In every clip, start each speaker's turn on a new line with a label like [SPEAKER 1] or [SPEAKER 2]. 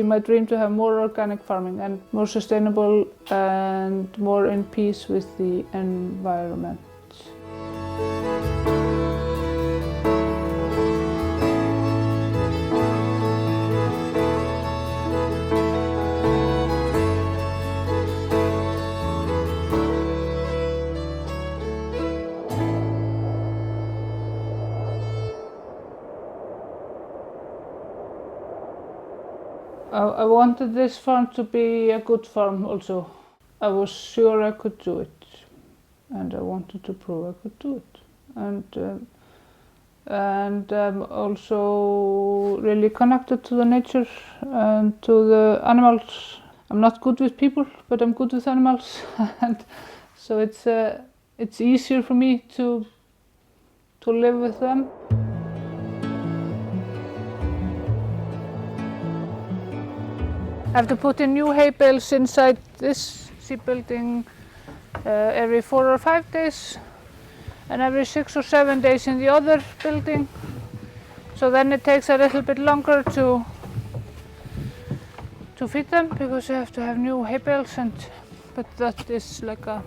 [SPEAKER 1] my dream to have more organic farming and more sustainable and more in peace with the environment. I wanted this farm to be a good farm also. I was sure I could do it, and I wanted to prove I could do it. And I'm also really connected to the nature and to the animals. I'm not good with people, but I'm good with animals, and so it's easier for me to live with them. I have to put in new hay bales inside this sheep building every 4 or 5 days, and every 6 or 7 days in the other building. So then it takes a little bit longer to feed them because you have to have new hay bales, but that is like a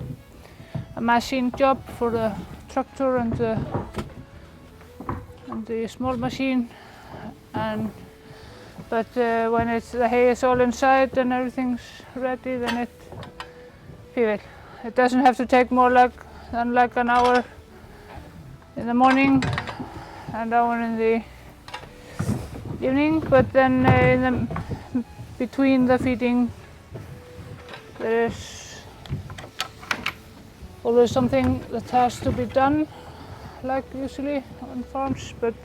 [SPEAKER 1] machine job for the tractor and the small machine. But when the hay is all inside and everything's ready, then it doesn't have to take more than an hour in the morning and an hour in the evening. But then between the feeding, there is always something that has to be done, like usually on farms. But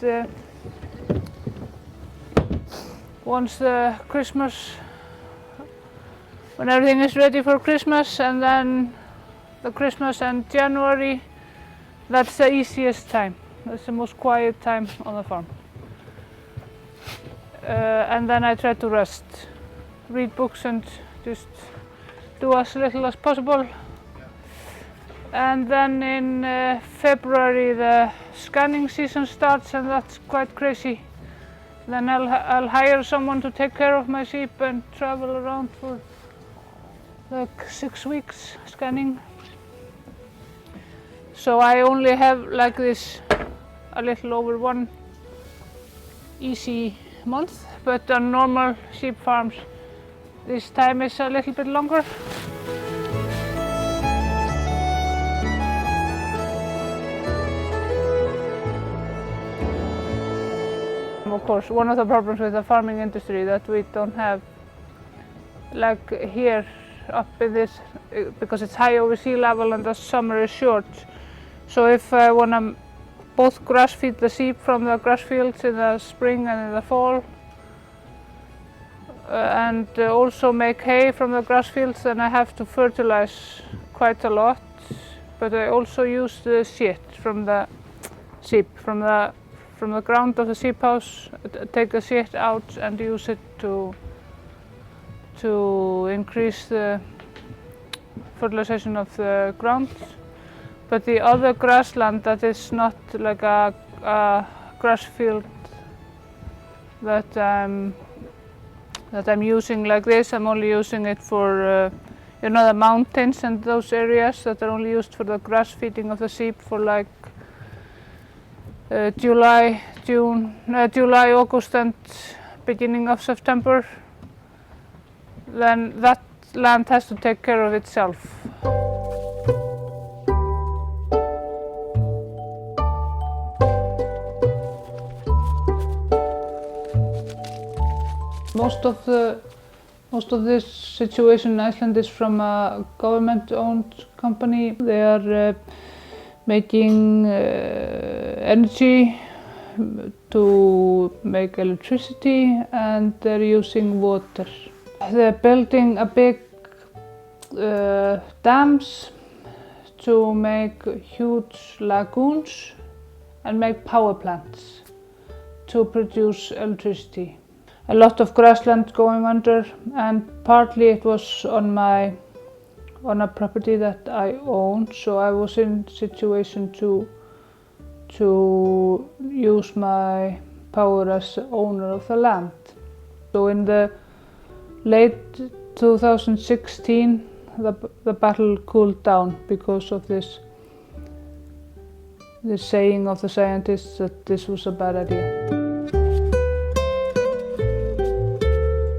[SPEAKER 1] once the Christmas, when everything is ready for Christmas, and then the Christmas and January, that's the easiest time. That's the most quiet time on the farm. And then I try to rest, read books and just do as little as possible. And then in February the scanning season starts, and that's quite crazy. Then I'll hire someone to take care of my sheep and travel around for like 6 weeks scanning. So I only have like this a little over 1 easy month, but on normal sheep farms this time is a little bit longer. Of course, one of the problems with the farming industry that we don't have, like here up in this, because it's high over sea level and the summer is short. So if I want to both grass feed the sheep from the grass fields in the spring and in the fall, and also make hay from the grass fields, then I have to fertilize quite a lot. But I also use the shit from the sheep, from the ground of the sheep house, take the shit out and use it to increase the fertilization of the ground. But the other grassland that is not like a grass field that I'm using like this, I'm only using it for the mountains and those areas that are only used for the grass feeding of the sheep for like July, August and beginning of September. Then that land has to take care of itself. Most of this situation in Iceland is from a government-owned company. They are making energy to make electricity, and they're using water. They're building a big dams to make huge lagoons and make power plants to produce electricity. A lot of grassland going under, and partly it was on a property that I owned, so I was in situation to use my power as the owner of the land. So in the late 2016 the battle cooled down because of this saying of the scientists that this was a bad idea.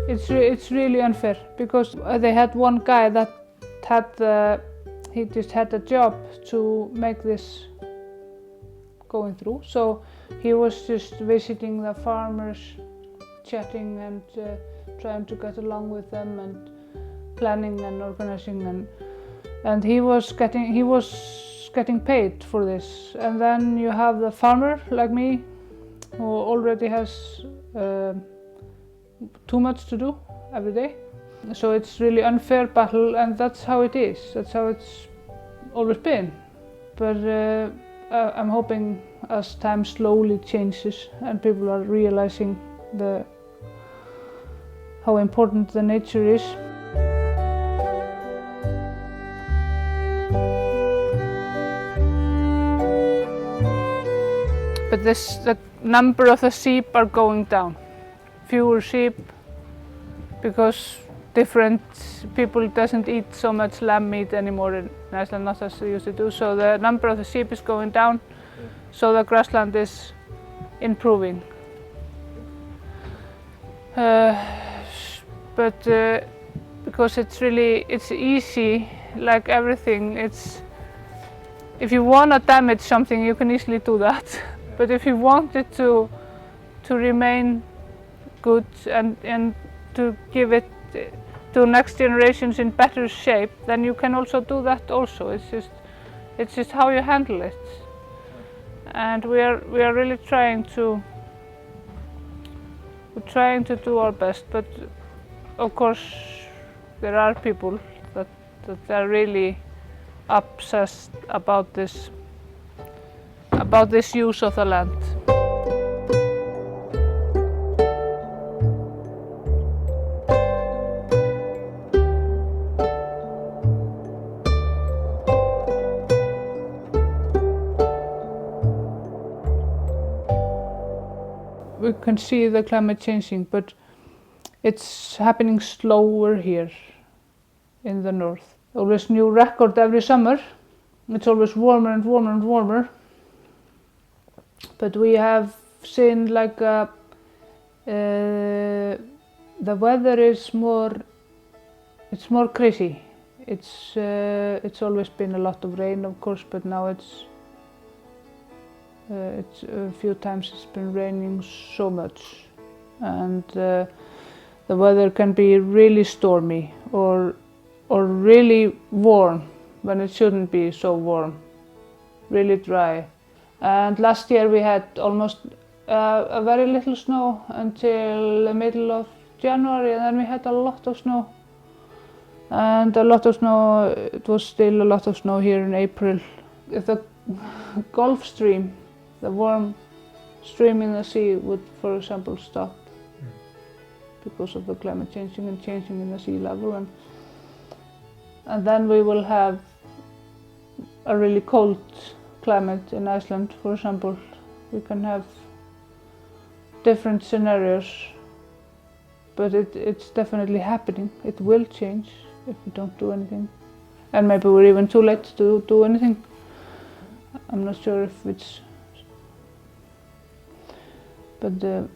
[SPEAKER 1] It's really unfair because they had one guy that he just had a job to make this going through. So he was just visiting the farmers, chatting and trying to get along with them and planning and organizing, and he was getting paid for this. And then you have the farmer like me who already has too much to do every day. So it's really unfair battle, and that's how it is. That's how it's always been. But I'm hoping as time slowly changes and people are realizing how important the nature is. But the number of the sheep are going down. Fewer sheep because different people doesn't eat so much lamb meat anymore in Iceland, not as they used to do. So the number of the sheep is going down, so the grassland is improving. But because it's easy, like everything, if you want to damage something, you can easily do that. But if you want it to remain good and to give it to next generations in better shape, then you can also do that also. It's just how you handle it. And we are really trying to do our best, but of course there are people that are really obsessed about this use of the land. We can see the climate changing, but it's happening slower here in the north. Always new record every summer. It's always warmer and warmer and warmer. But we have seen like the weather is more crazy. It's always been a lot of rain, of course, but now it's a few times it's been raining so much, and the weather can be really stormy or really warm when it shouldn't be so warm, really dry. And last year we had almost a very little snow until the middle of January, and then we had a lot of snow. And it was still a lot of snow here in April. The Gulf Stream, the warm stream in the sea, would, for example, stop because of the climate changing and changing in the sea level. And then we will have a really cold climate in Iceland, for example. We can have different scenarios, but it's definitely happening. It will change if we don't do anything. And maybe we're even too late to do anything. I'm not sure if it's... But the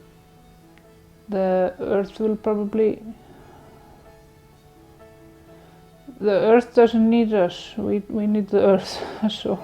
[SPEAKER 1] Earth will probably... The Earth doesn't need us, we need the Earth, so...